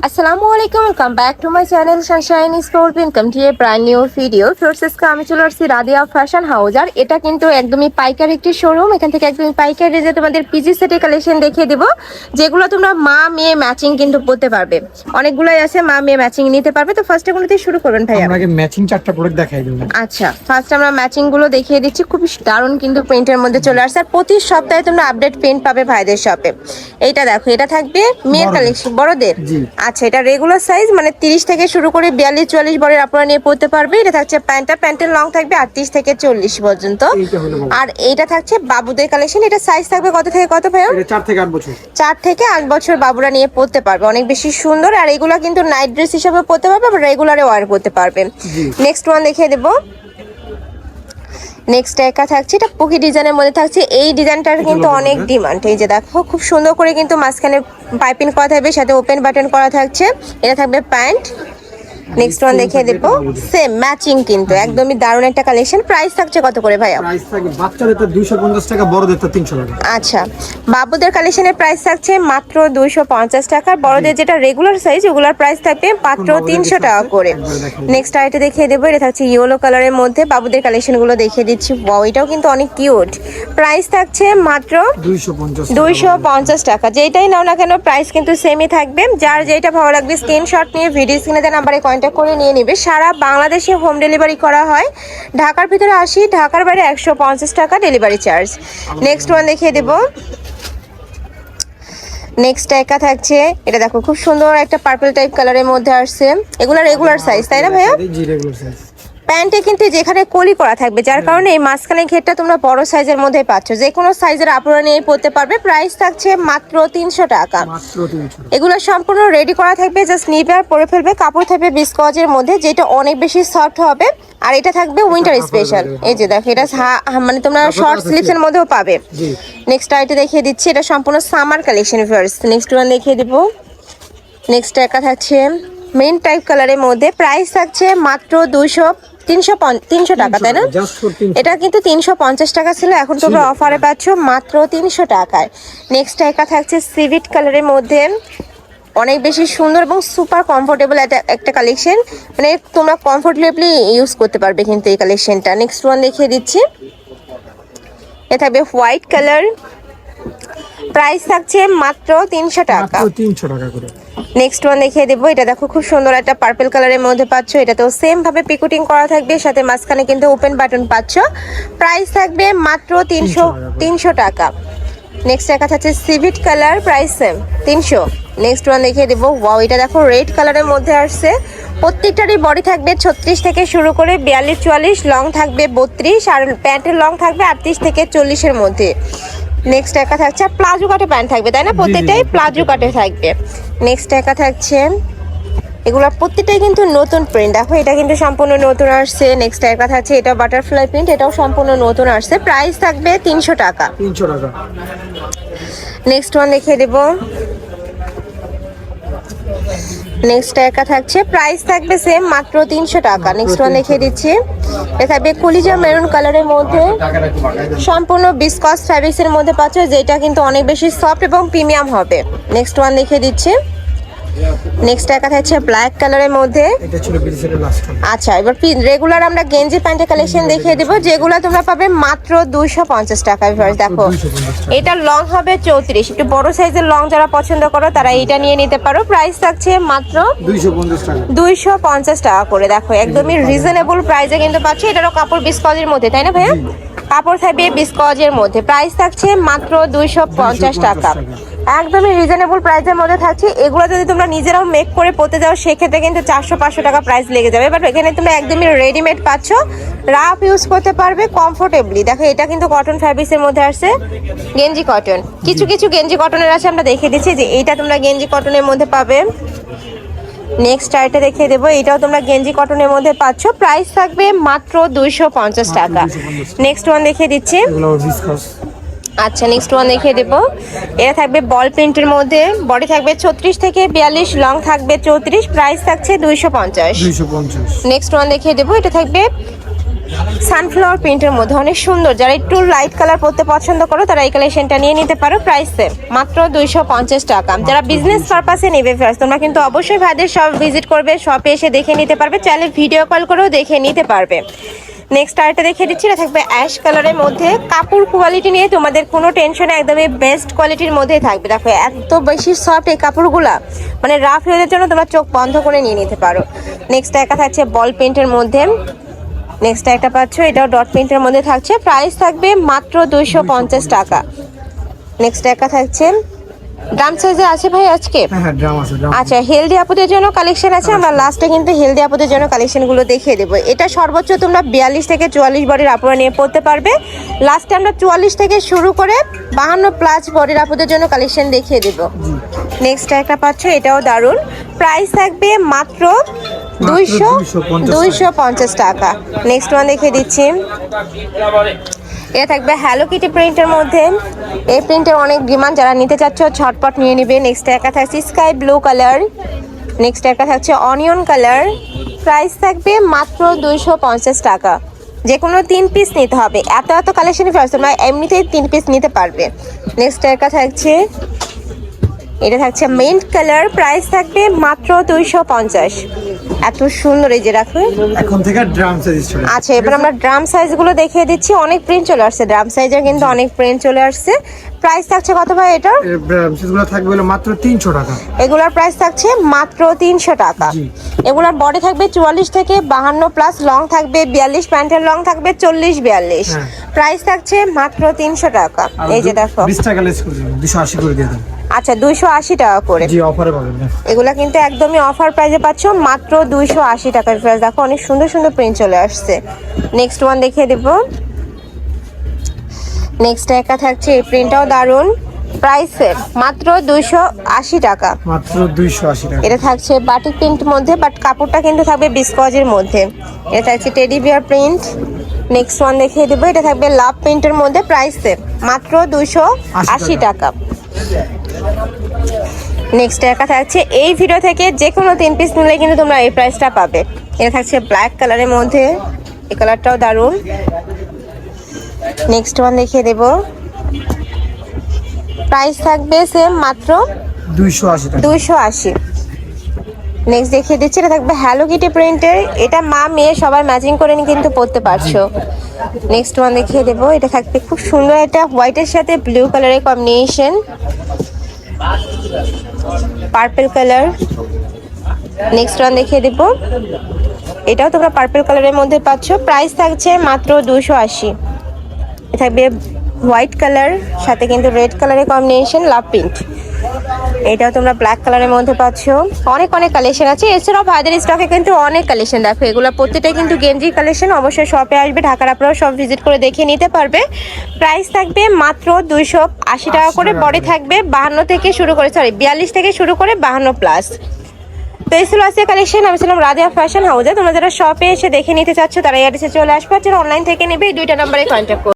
আসসালামু আলাইকুম, welcome back to my channel sunshine sport. Welcome to a brand new video. ফ্লোরসেসকে আমি চলে আসছি রাদিয়া ফ্যাশন হাউস। আর এটা কিন্তু একদমই পাইকারি একটি শোরুম। এখান থেকে একদমই পাইকারি রেঞ্জে তোমাদের পিজি সেটের কালেকশন দেখিয়ে দেবো, যেগুলো তোমরা মা মেয়ে ম্যাচিং কিন্তু পরতে পারবে। অনেকগুলোই আছে, মা মেয়ে ম্যাচিং নিতে পারবে। তো ফার্স্ট এগুলো দিয়ে শুরু করবেন ভাইয়া। আমরা আগে ম্যাচিং চারটা প্রোডাক্ট দেখাই দেব। আচ্ছা, ফার্স্ট আমরা ম্যাচিং গুলো দেখিয়ে দিচ্ছি। খুবই দারুণ কিন্তু প্রিন্টের মধ্যে চলে আসছে। আর প্রতি সপ্তাহে তোমরা আপডেট প্রিন্ট পাবে ভাইদের শপে। এইটা দেখো, এটা থাকবে মেয়ের কালেকশন, বড়দের। আচ্ছা, এটা রেগুলার সাইজ, মানে 30 থেকে শুরু করে 42-44 বরের আপনারা নিয়ে পড়তে পারবে। এটা থাকছে প্যান্টের লং থাকবে 38 থেকে 40 পর্যন্ত। আর এইটা থাকছে বাবুদের কালেকশন। এটা সাইজ থাকবে কত থেকে কত ভাইয়া? 4 থেকে 8 বছর। 4 থেকে 8 বছর বাবুরা নিয়ে পড়তে পারবে। অনেক বেশি সুন্দর। আর এগুলা কিন্তু নাইট ড্রেস হিসেবে পড়তে পারবে, আবার রেগুলারে ওয়ার করতে পারবে। নেক্সট ওয়ান দেখিয়ে দেবো। নেক্সট একা থাকছে, এটা পুকি ডিজাইনের মধ্যে থাকছে। এই ডিজাইনটার কিন্তু অনেক ডিমান্ড। এই যে দেখো, খুব সুন্দর করে কিন্তু মাঝখানে পাইপিং করা থাকবে, সাথে ওপেন বাটন করা থাকছে। এটা থাকবে প্যান্ট। নেক্সট ওয়ান দেখিয়ে দেবো, সেম ম্যাচিং কিন্তু একদমই দারুণ একটা কালেকশন। প্রাইস থাকছে কত করে ভাইয়া? প্রাইস থাকে বাচ্চাদের তো 250 টাকা, বড়দের তো 300 টাকা। আচ্ছা, বাবুদের কালেকশনের প্রাইস থাকছে মাত্র 250 টাকা। বড়দের যেটা রেগুলার সাইজ, ওগুলোর প্রাইস থাকবে মাত্র 300 টাকা করে। নেক্সট আইটা দেখিয়ে দেবো, এটা থাকছে ইয়েলো কালারের মধ্যে। বাবুদের কালেকশনগুলো দেখিয়ে দিচ্ছি। ওয়াও, এটাও কিন্তু অনেক কিউট। প্রাইস থাকছে মাত্র 250 টাকা। যেটাই নাও না কেন প্রাইস কিন্তু সেমই থাকবে। যার যেটা ভালো লাগবে স্ক্রিনশট নিয়ে ভিডিও স্ক্রিনে দেওয়া নাম্বারে কন্ট্যাক্ট করে নিয়ে নেবে। সারা বাংলাদেশে হোম ডেলিভারি করা হয়। ঢাকার ভিতরে 80, ঢাকার বাইরে 150 টাকা ডেলিভারি চার্জ। নেক্সট ওয়ান দেখিয়ে দেবো। নেক্সট একা থাকছে, এটা দেখো খুব সুন্দর একটা পার্পল টাইপ কালারের মধ্যে আসছে। এগুলো রেগুলার সাইজ, তাই না ভাইয়া? জি, রেগুলার সাইজ। প্যান্টে কিন্তু যেখানে কলি করা থাকবে, যার কারণে এই মাঝখানে ঘেরটা তোমরা বড় সাইজের মধ্যে পাচ্ছ। যে কোনো সাইজের আপুরা নিয়ে পড়তে পারবে। প্রাইস থাকছে মাত্র 300 টাকা। এগুলো সম্পূর্ণ রেডি করা থাকবে, জাস্ট নিবে আর পরে ফেলবে। কাপড় থাকবে বিস্কজের মধ্যে, যেটা অনেক বেশি সফট হবে। আর এটা থাকবে উইন্টার স্পেশাল। এই যে দেখো, এটা মানে তোমরা শর্ট স্লিভসের মধ্যেও পাবে। নেক্সট আইটা দেখিয়ে দিচ্ছি, এটা সম্পূর্ণ summer collection first. Next one দেখিয়ে দিব। নেক্সট একা থাকছে মেন টাইপ কালারের মধ্যে। প্রাইস থাকছে মাত্র 300 টাকা, তাই না? এটা কিন্তু 350 টাকা ছিল, এখন তোমরা অফারে পাচ্ছ মাত্র 300 টাকায়। নেক্সট একা থাকছে সিভিট কালারের মধ্যে। অনেক বেশি সুন্দর এবং সুপার কমফোর্টেবল একটা কালেকশন, মানে তোমরা কমফোর্টেবলি ইউজ করতে পারবে কিন্তু এই কালেকশনটা। নেক্সট ওয়ান দেখিয়ে দিচ্ছি, এটা থাকবে হোয়াইট কালার। প্রাইস থাকছে মাত্র 300 টাকা। 300 টাকা করে। নেক্সট ওয়ান দেখিয়ে দেবো, এটা দেখো খুব সুন্দর একটা পার্পল কালারের মধ্যে পাচ্ছ। এটাতেও সেম ভাবে পিকুটিং করা থাকবে, সাথে মাঝখানে কিন্তু ওপেন বাটন পাচ্ছ। প্রাইস থাকবে মাত্র 300 টাকা। নেক্সট দেখা যাচ্ছে সিভিট colour, price same 300। Next one দেখিয়ে দেবো। ওয়াও, এটা দেখো রেড কালারের মধ্যে আসছে। প্রত্যেকটারই বডি থাকবে 36 থেকে শুরু করে 42-44, লং থাকবে 32, আর প্যান্টের লং থাকবে 38 থেকে 40-এর মধ্যে। নেক্সট একা থাকছে, আর প্লাজো কাটে প্যান্ট থাকবে, তাই না? প্রত্যেকটাই প্লাজো কাটে থাকবে। নেক্সট একা থাকছে, এগুলো প্রত্যেকটাই কিন্তু নতুন প্রিন্ট। দেখো, এটা কিন্তু সম্পূর্ণ নতুন আসছে। নেক্সট একা থাকছে, এটা বাটারফ্লাই প্রিন্ট, এটাও সম্পূর্ণ নতুন আসছে। প্রাইস থাকবে 300 টাকা। 300 টাকা। নেক্সট ওয়ান দেখিয়ে দেবো। নেক্সট একা থাকছে, প্রাইস থাকবে সেম মাত্র 300 টাকা। নেক্সট ওয়ান দেখিয়ে দিচ্ছি, এটা থাকবে কলিজা মেরুন কালারের মধ্যে। সম্পূর্ণ বিসকস ফ্যাব্রিক্সের মধ্যে পাচ্ছ, যেটা কিন্তু অনেক বেশি সফট এবং প্রিমিয়াম হবে। নেক্সট ওয়ান দেখিয়ে দিচ্ছি। নেক্সট একা থাকছে ব্ল্যাক কালারের মধ্যে। এটা ছিল বিজনেসের লাস্ট। আচ্ছা, এবার রেগুলার আমরা গেঞ্জি প্যান্টের কালেকশন দেখিয়ে দেবো, যেগুলো তোমরা পাবে মাত্র 250 টাকায়। দেখো, এটা লং হবে 34। একটু বড় সাইজের লং যারা পছন্দ করো তারা এটা নিয়ে নিতে পারো। প্রাইস থাকছে মাত্র 250 টাকা করে। দেখো, একদমই রিজনেবল প্রাইসে কিন্তু পাচ্ছ। এটারও কাপড় বিসকজের মধ্যে, তাই না ভাইয়া? কাপড় থাকবে বিসকজের মধ্যে। প্রাইস থাকছে মাত্র 250 টাকা। একদমই রিজনেবল প্রাইসের মধ্যে থাকছে। এগুলো যদি তোমরা নিজেরাও মেক করে পরতে যাও, সেক্ষেত্রে কিন্তু 400-500 টাকা প্রাইস লেগে যাবে। বাট এখানে তোমরা একদমই রেডিমেড পাচ্ছ, রাফ ইউজ করতে পারবে কমফোর্টেবলি। দেখো, এটা কিন্তু কটন ফ্যাব্রিক্সের মধ্যে আসছে, গেঞ্জি কটন। কিছু কিছু গেঞ্জি কটনের আছে, আমরা দেখিয়ে দিচ্ছি যে এইটা তোমরা গেঞ্জি কটনের মধ্যে পাবে। নেক্সট আইটা দেখিয়ে দেবো, এটাও তোমরা গেঞ্জি কটনের মধ্যে পাচ্ছ। প্রাইস থাকবে মাত্র 250 টাকা। নেক্সট ওয়ান দেখিয়ে দিচ্ছি। আচ্ছা, নেক্সট ওয়ান দেখিয়ে দেবো, এটা থাকবে বল প্রিন্টের মধ্যে। বডি থাকবে 36 থেকে 42, লং থাকবে 34। প্রাইস থাকছে 250। নেক্সট ওয়ান দেখিয়ে দেবো, এটা থাকবে সানফ্লাওয়ার প্রিন্টের মধ্যে অনেক সুন্দর, যারা একটু লাইট কালার পরতে পছন্দ করো তারা এই কালেকশনটা নিয়ে নিতে পারো। প্রাইস সেম, মাত্র 250 টাকা। যারা বিজনেস পারপাসে নেবে ফার্স্ট, তোমরা কিন্তু অবশ্যই ভাইদের শপ ভিজিট করবে, শপে এসে দেখে নিতে পারবে, চাইলে ভিডিও কল করেও দেখে নিতে পারবে। নেক্সট আরেকটা দেখিয়ে দিচ্ছি, এটা থাকবে অ্যাশ কালারের মধ্যে। কাপড় কোয়ালিটি নিয়ে তোমাদের কোনো টেনশন, একদমই বেস্ট কোয়ালিটির মধ্যেই থাকবে। দেখো এত বেশি সফট এই কাপড়গুলা, মানে রাফ ইউজের জন্য তোমরা চোখ বন্ধ করে নিয়ে নিতে পারো। নেক্সট একটা থাকছে বল প্রিন্টের মধ্যে। নেক্সট একটা পাচ্ছ, এটাও ডট প্রিন্টের মধ্যে থাকছে, প্রাইস থাকবে মাত্র 250 টাকা। নেক্সট একটা থাকছে ড্রাম সাইজে আছে ভাই আজকে। হ্যাঁ ড্রাম আছে, ড্রাম। আচ্ছা, হেলদি আপুদের জন্য কালেকশন আছে, আমরা লাস্টে কিন্তু হেলদি আপুদের জন্য কালেকশনগুলো দেখিয়ে দেবো। এটা সর্বোচ্চ তোমরা 42 থেকে 44 বডির আপুরা নিয়ে পড়তে পারবে। লাস্টে আমরা 44 থেকে শুরু করে 52 প্লাস বডির আপুদের জন্য কালেকশন দেখিয়ে দেবো। নেক্সট একটা পাচ্ছ, এটাও দারুণ, প্রাইস থাকবে মাত্র 250 টাকা। নেক্সট ওয়ান দেখিয়ে দিচ্ছি, এটা থাকবে হ্যালো কিটি প্রিন্টের মধ্যে। এই প্রিন্টের অনেক ডিমান্ড, যারা নিতে চাচ্ছ ঝটপট নিয়ে নিবে। নেক্সট একটা থাকছে স্কাই ব্লু কালার। নেক্সট একটা থাকছে অনিয়ন কালার, প্রাইস থাকবে মাত্র 250 টাকা। যে কোনো 3 পিস নিতে হবে, এত এত কালেকশন ফার্স্ট তোমরা এমনিতেই 3 পিস নিতে পারবে। নেক্সট একটা থাকছে, এটা থাকছে মেন্ট কালার, প্রাইস থাকবে মাত্র 250। এত সুন্দর, এই যে রাখো। এখন থেকে ড্রাম সাইজ চলে। আচ্ছা, এবার আমরা ড্রাম সাইজগুলো দেখিয়ে দিচ্ছি। অনেক প্রিন্ট চলে আসছে, ড্রাম সাইজের কিন্তু অনেক প্রিন্ট চলে আসছে। প্রাইস থাকছে কত ভাই এটার? এর ড্রাম সাইজগুলো থাকবে হলো মাত্র 300 টাকা। এগুলোর প্রাইস থাকছে মাত্র 300 টাকা। জি। এগুলোর বডি থাকবে 44 থেকে 52 প্লাস, লং থাকবে 42, প্যান্টের লং থাকবে 40-42। হ্যাঁ। প্রাইস থাকছে মাত্র 300 টাকা। এই যে দেখো। 20 টাকা লেস করে দিন, 280 করে দিয়ে দেন। আচ্ছা, 280 টাকা করে। জি, অফারে পাবেন না। এগুলা কিন্তু একদমই অফার প্রাইসে পাচ্ছ, মাত্র 280 টাকার প্রাইস। দেখো অনেক সুন্দর সুন্দর প্রিন্ট চলে আসছে। নেক্সট ওয়ান দেখিয়ে দেবো। নেক্সট একটা থাকছে, এই প্রিন্টটাও দারুণ, প্রাইস সেট মাত্র 280 টাকা। মাত্র 280 টাকা। এটা থাকছে বাটিক প্রিন্ট মধ্যে, বাট কাপড়টা কিন্তু থাকবে বিস্কজের মধ্যে। এটা থাকছে teddy bear print. Next one দেখিয়ে দেবো, এটা থাকবে লাভ প্রিন্টের মধ্যে, প্রাইস সেট মাত্র 280 টাকা। নেক্সট একটা থাকছে, এই ভিডিও থেকে যে কোনো 3 পিস নিলে কিন্তু তোমরা এই প্রাইসটা পাবে। এটা থাকছে ব্ল্যাক কালারের মধ্যে, এই কালারটাও দারুণ। নেক্সট ওয়ান দেখিয়ে দেব, প্রাইস থাকবে সেম মাত্র 280 টাকা। 280। নেক্সট দেখিয়ে দিচ্ছি, এটা থাকবে হ্যালো কিটি প্রিন্টের। এটা মা মেয়ে সবাই ম্যাচিং করে কিন্তু পরতে পারছো। নেক্সট ওয়ান দেখিয়ে দেবো, এটা থাকবে খুব সুন্দর, এটা হোয়াইটের সাথে ব্লু কালারের combination, purple colour. Next one দেখিয়ে দেব, এটাও তোমরা পার্পল কালারের মধ্যে পাচ্ছ, প্রাইস থাকছে মাত্র 280। থাকবে হোয়াইট কালার সাথে কিন্তু রেড কালারের কম্বিনেশন, লাভ প্রিন্ট। এটাও তোমরা ব্ল্যাক কালারের মধ্যে পাচ্ছ। অনেক অনেক কালেকশন আছে, এছাড়াও ভাইদের স্টকে কিন্তু অনেক কালেকশন। দেখো এগুলো প্রত্যেকটাই কিন্তু গেঞ্জি কালেকশন। অবশ্যই শপে আসবে, ঢাকার আপনারা সব ভিজিট করে দেখে নিতে পারবে। প্রাইস থাকবে মাত্র 280 টাকা করে। বডি থাকবে 52 থেকে শুরু করে, 42 থেকে শুরু করে 52 প্লাস। তো এই ছিল আজকে কালেকশন। আমি ছিলাম রাজিয়া ফ্যাশন হাউসে। তোমরা যারা শপে এসে দেখে নিতে চাচ্ছ তারা এই অ্যাড্রেসে চলে আসবে, যারা অনলাইন থেকে নেবে এই 2টা নাম্বারে কন্ট্যাক্ট করবে।